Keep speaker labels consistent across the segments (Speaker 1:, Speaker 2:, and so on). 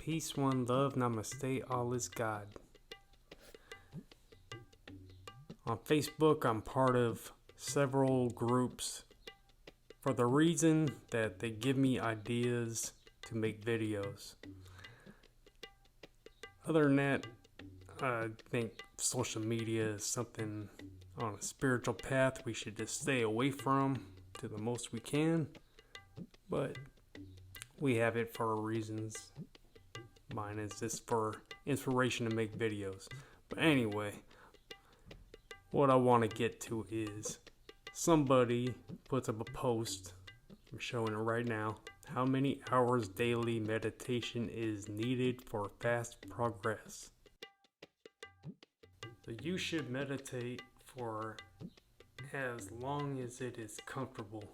Speaker 1: Peace, one love, namaste, all is God. On Facebook, I'm part of several groups for the reason that they give me ideas to make videos. Other than that, I think social media is something on a spiritual path we should just stay away from to the most we can. But we have it for reasons. Mine is just for inspiration to make videos. But anyway, what I want to get to is somebody puts up a post. I'm showing it right now. How many hours daily meditation is needed for fast progress? So you should meditate for as long as it is comfortable.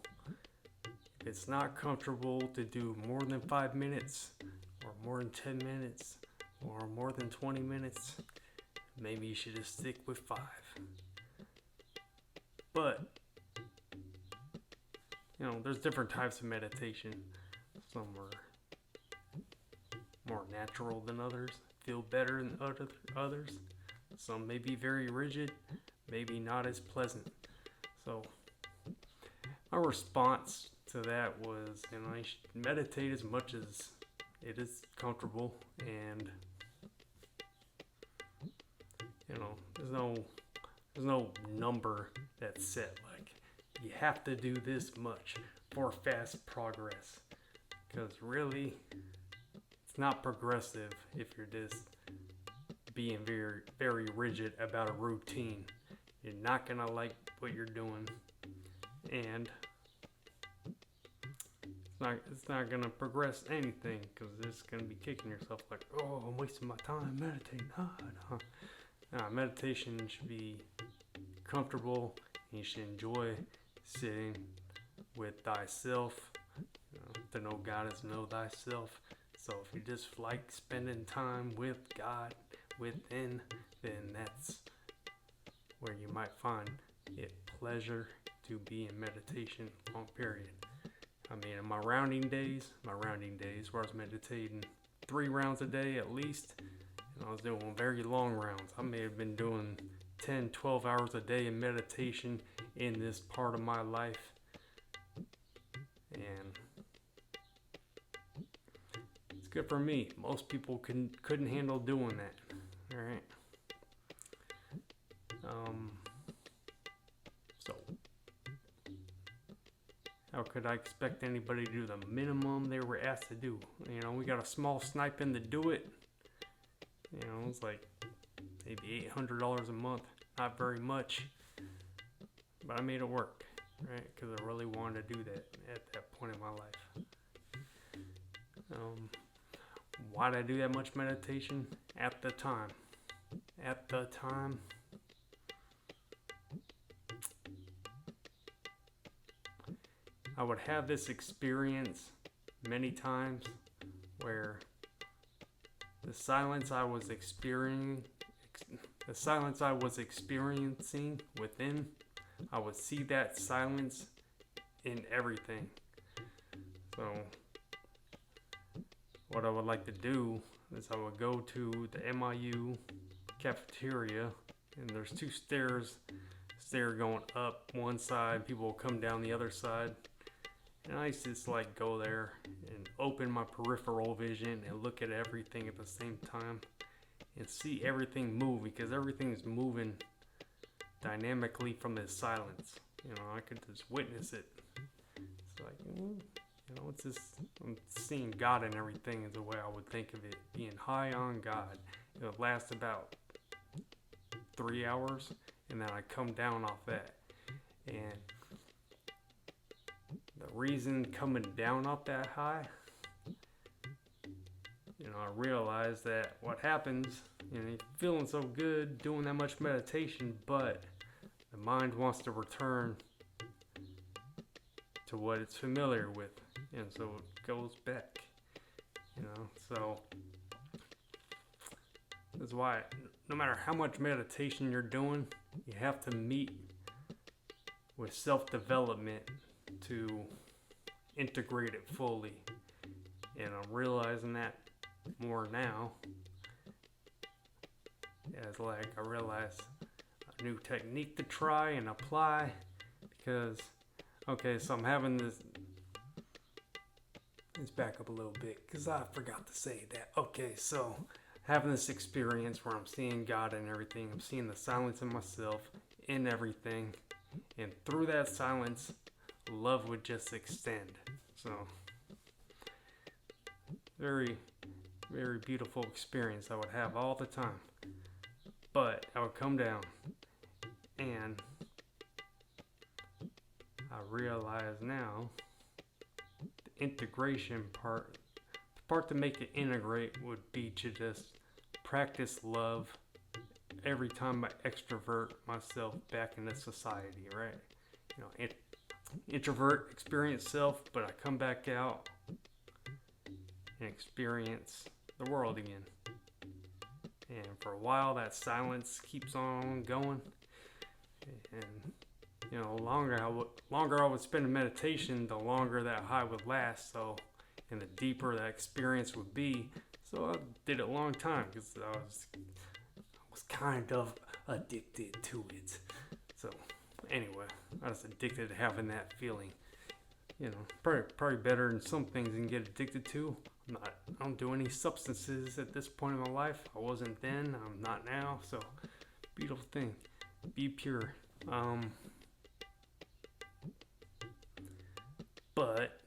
Speaker 1: If it's not comfortable to do more than 5 minutes, or more than 10 minutes, or more than 20 minutes, maybe you should just stick with 5. But, there's different types of meditation. Some are more natural than others, feel better than others. Some may be very rigid, maybe not as pleasant. So, my response to that was, you should meditate as much as it is comfortable, and there's no number that's set, like you have to do this much for fast progress, because really it's not progressive if you're just being very, very rigid about a routine. You're not gonna like what you're doing, and it's not gonna progress anything, because you're just gonna be kicking yourself like, oh, I'm wasting my time meditating. Meditation should be comfortable, and you should enjoy sitting with thyself. To know God is to know thyself. So if you just like spending time with God within, then that's where you might find it pleasure to be in meditation long period. In my rounding days where I was meditating 3 rounds a day at least, and I was doing very long rounds. I may have been doing 10, 12 hours a day in meditation in this part of my life. And it's good for me. Most people couldn't handle doing that. Alright. So how could I expect anybody to do the minimum they were asked to do? We got a small stipend to do it. It's like maybe $800 a month. Not very much. But I made it work, right? Because I really wanted to do that at that point in my life. Why did I do that much meditation? At the time, I would have this experience many times where the silence I was experiencing within, I would see that silence in everything. So what I would like to do is I would go to the MIU cafeteria, and there's 2 stair going up one side, people will come down the other side. And I used to just go there and open my peripheral vision and look at everything at the same time and see everything move, because everything's moving dynamically from this silence. I could just witness it. It's like, it's just, I'm seeing God in everything is the way I would think of it, being high on God. It would last about 3 hours, and then I come down off that. And the reason coming down off that high, I realized that what happens, you're feeling so good doing that much meditation, but the mind wants to return to what it's familiar with, and so it goes back. So that's why no matter how much meditation you're doing, you have to meet with self-development to integrate it fully. And I'm realizing that more now. As like I realized a new technique to try and apply, because okay, so I'm having this. Let's back up a little bit because I forgot to say that. Okay, so having this experience where I'm seeing God in everything, I'm seeing the silence in myself, in everything, and through that silence, love would just extend. So, very, very beautiful experience I would have all the time. But I would come down, and I realize now the integration part, the part to make it integrate would be to just practice love every time I extrovert myself back into society, right? You know, introvert, experience self, but I come back out and experience the world again. And for a while, that silence keeps on going. And you know, the longer I would spend in meditation, the longer that high would last. So, and the deeper that experience would be. So I did it a long time because I was kind of addicted to it. So anyway, I was addicted to having that feeling. You know, probably better than some things you can get addicted to. I don't do any substances at this point in my life. I wasn't then. I'm not now. So, beautiful thing. Be pure. But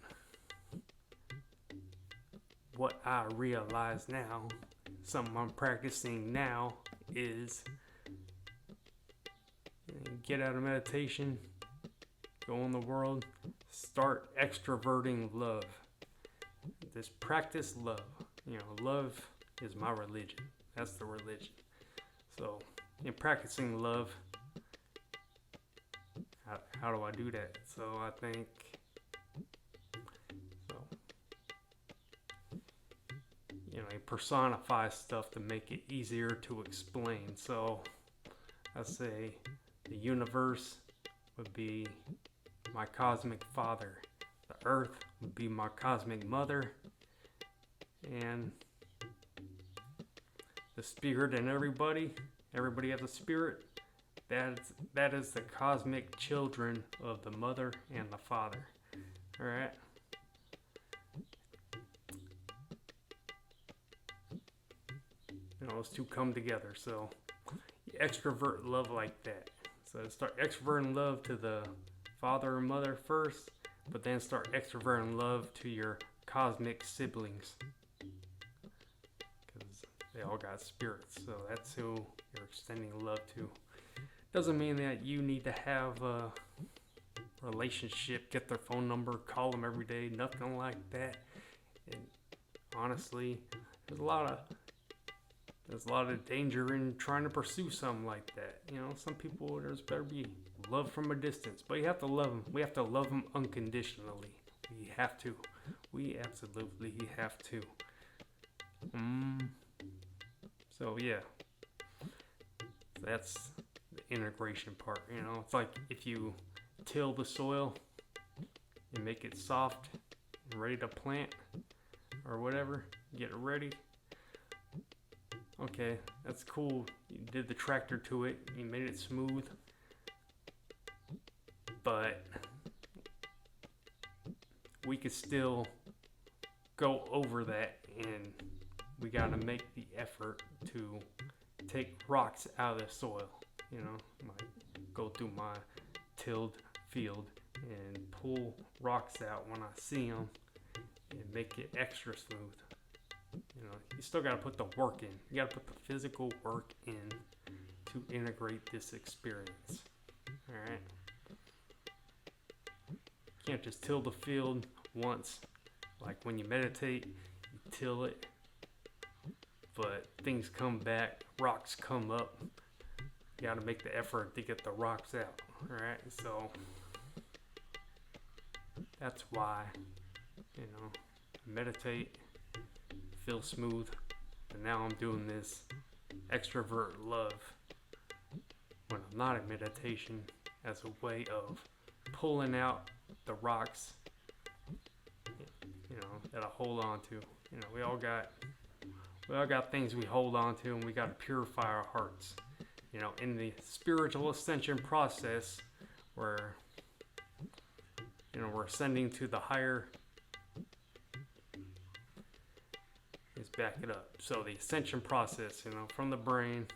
Speaker 1: what I realize now, something I'm practicing now, is get out of meditation, go in the world, start extroverting love. Just practice love. You know, love is my religion. That's the religion. So, in practicing love, how do I do that? So, I think, you know, you personify stuff to make it easier to explain. So, I say the universe would be my cosmic father. The earth would be my cosmic mother. And the spirit in everybody has a spirit. That is the cosmic children of the mother and the father. Alright? You know, those two come together. So you extrovert love like that. So start extroverting love to the father and mother first, but then start extroverting love to your cosmic siblings. Because they all got spirits. So that's who you're extending love to. Doesn't mean that you need to have a relationship, get their phone number, call them every day, nothing like that. And honestly, there's a lot of danger in trying to pursue something like that. You know, some people, there's better be love from a distance, but you have to love them. We have to love them unconditionally. We have to. We absolutely have to. So yeah, that's the integration part. You know, it's like if you till the soil, you make it soft and ready to plant or whatever, get it ready. Okay, that's cool. You did the tractor to it, you made it smooth, but we could still go over that, and we gotta make the effort to take rocks out of the soil. You know, like go through my tilled field and pull rocks out when I see them and make it extra smooth. You know, you still got to put the work in. You got to put the physical work in to integrate this experience. Alright? You can't just till the field once. Like when you meditate, you till it, but things come back, rocks come up. You got to make the effort to get the rocks out. Alright? So, that's why, you know, meditate, feel smooth, and now I'm doing this extrovert love when I'm not in meditation as a way of pulling out the rocks, you know, that I hold on to. You know, we all got We all got things we hold on to, and we got to purify our hearts. In the spiritual ascension process, where we're ascending to the higher. Let's back it up. So the ascension process, from the brain,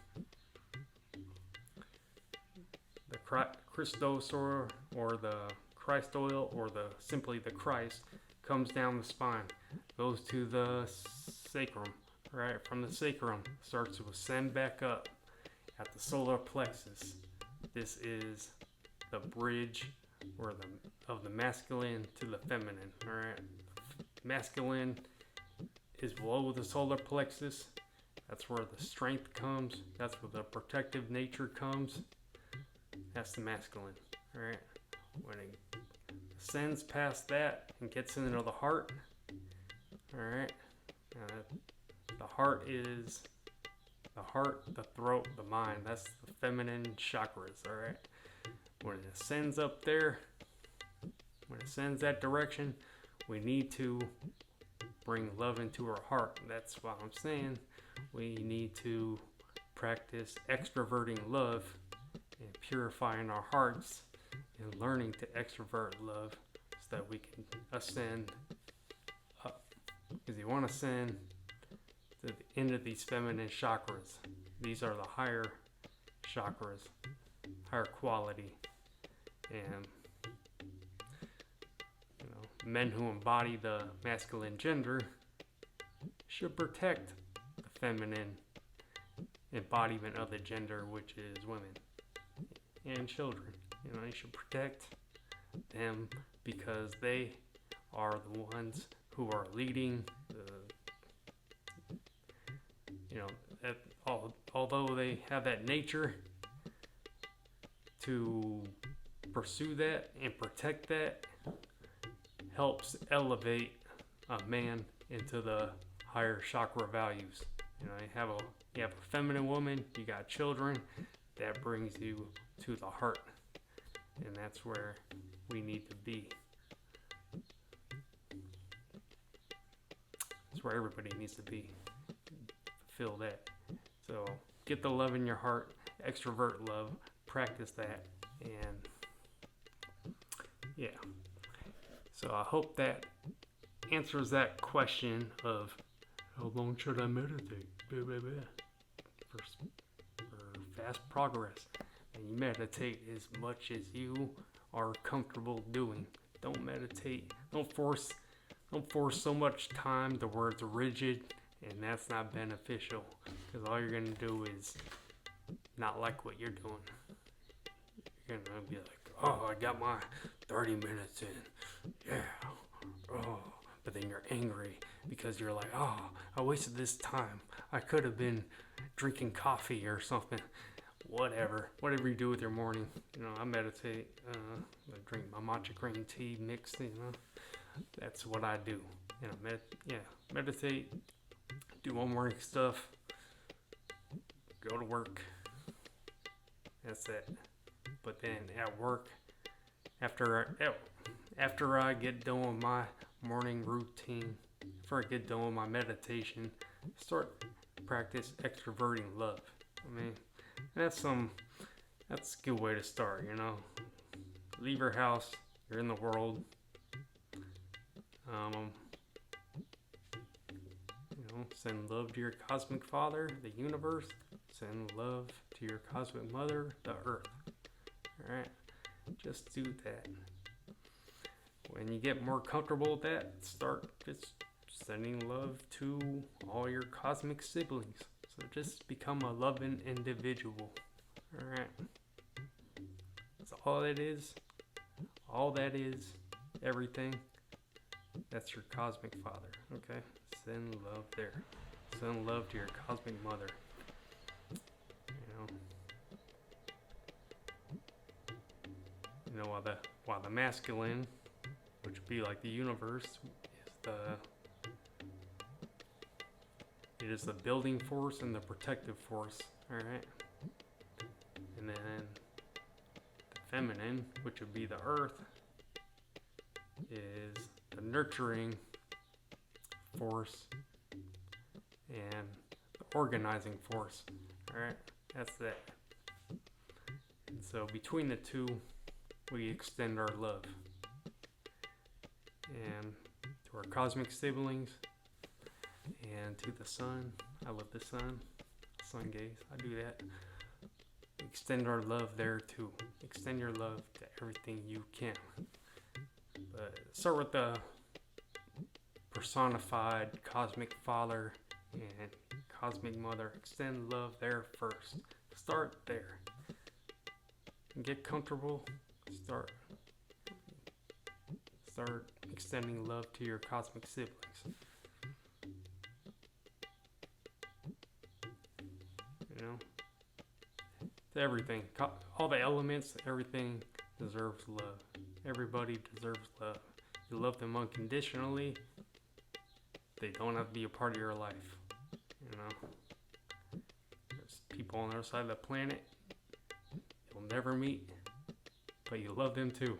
Speaker 1: the Christos or the Christ oil, or simply the Christ, comes down the spine, goes to the sacrum, right? From the sacrum, starts to ascend back up at the solar plexus. This is the bridge of the masculine to the feminine, all right? Masculine is below the solar plexus. That's where the strength comes. That's where the protective nature comes. That's the masculine, all right? When it ascends past that and gets into the heart, all right? The heart is the heart, the throat, the mind. That's the feminine chakras, all right? When it ascends up there, when it ascends that direction, we need to bring love into our heart. That's why I'm saying we need to practice extroverting love and purifying our hearts and learning to extrovert love so that we can ascend up. Because you want to ascend to the end of these feminine chakras. These are the higher chakras, higher quality. And men who embody the masculine gender should protect the feminine embodiment of the gender, which is women and children. You should protect them because they are the ones who are leading although they have that nature to pursue that and protect that, helps elevate a man into the higher chakra values. You have a feminine woman, you got children, that brings you to the heart, and that's where we need to be. That's where everybody needs to be. Feel that. So get the love in your heart, extrovert love, practice that, and yeah. So I hope that answers that question of how long should I meditate? For fast progress. And you meditate as much as you are comfortable doing. Don't meditate. Don't force so much time to where it's rigid, and that's not beneficial. Because all you're gonna do is not like what you're doing. You're gonna be like, oh, I got my 30 minutes in. Yeah. Oh. But then you're angry because you're like, oh, I wasted this time. I could have been drinking coffee or something. Whatever you do with your morning. I meditate. I drink my matcha green tea mixed. That's what I do. Meditate. Do my morning stuff. Go to work. That's it. But then at work, after I get done with my morning routine, after I get done with my meditation, start practice extroverting love. That's a good way to start. Leave your house, you're in the world. Send love to your cosmic father, the universe. Send love to your cosmic mother, the earth. Alright? Just do that. When you get more comfortable with that, start just sending love to all your cosmic siblings. So just become a loving individual. Alright? That's all it is. All that is. Everything. That's your cosmic father. Okay? Send love there. Send love to your cosmic mother. While the masculine, which would be like the universe, it is the building force and the protective force. All right. And then the feminine, which would be the earth, is the nurturing force and the organizing force. Alright, that's that. And so between the two, we extend our love. And to our cosmic siblings, and to the sun. I love the sun. Sun gaze. I do that. Extend our love there too. Extend your love to everything you can. But start with the personified cosmic father and cosmic mother. Extend love there first. Start there. Get comfortable. Start extending love to your cosmic siblings. You know, to everything, all the elements, everything deserves love. Everybody deserves love. You love them unconditionally. They don't have to be a part of your life. You know, there's people on the other side of the planet you'll never meet, but you love them too.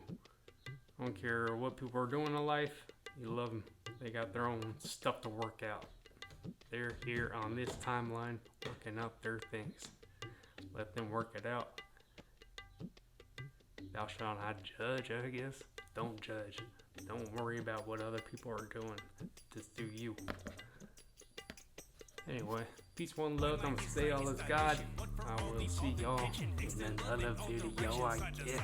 Speaker 1: I don't care what people are doing in life, you love them. They got their own stuff to work out. They're here on this timeline working out their things. Let them work it out. Thou shalt not judge, I guess. Don't judge. Don't worry about what other people are doing. Just do you. Anyway, peace, one love. I'm gonna say all is God. I will see y'all in another video, I guess.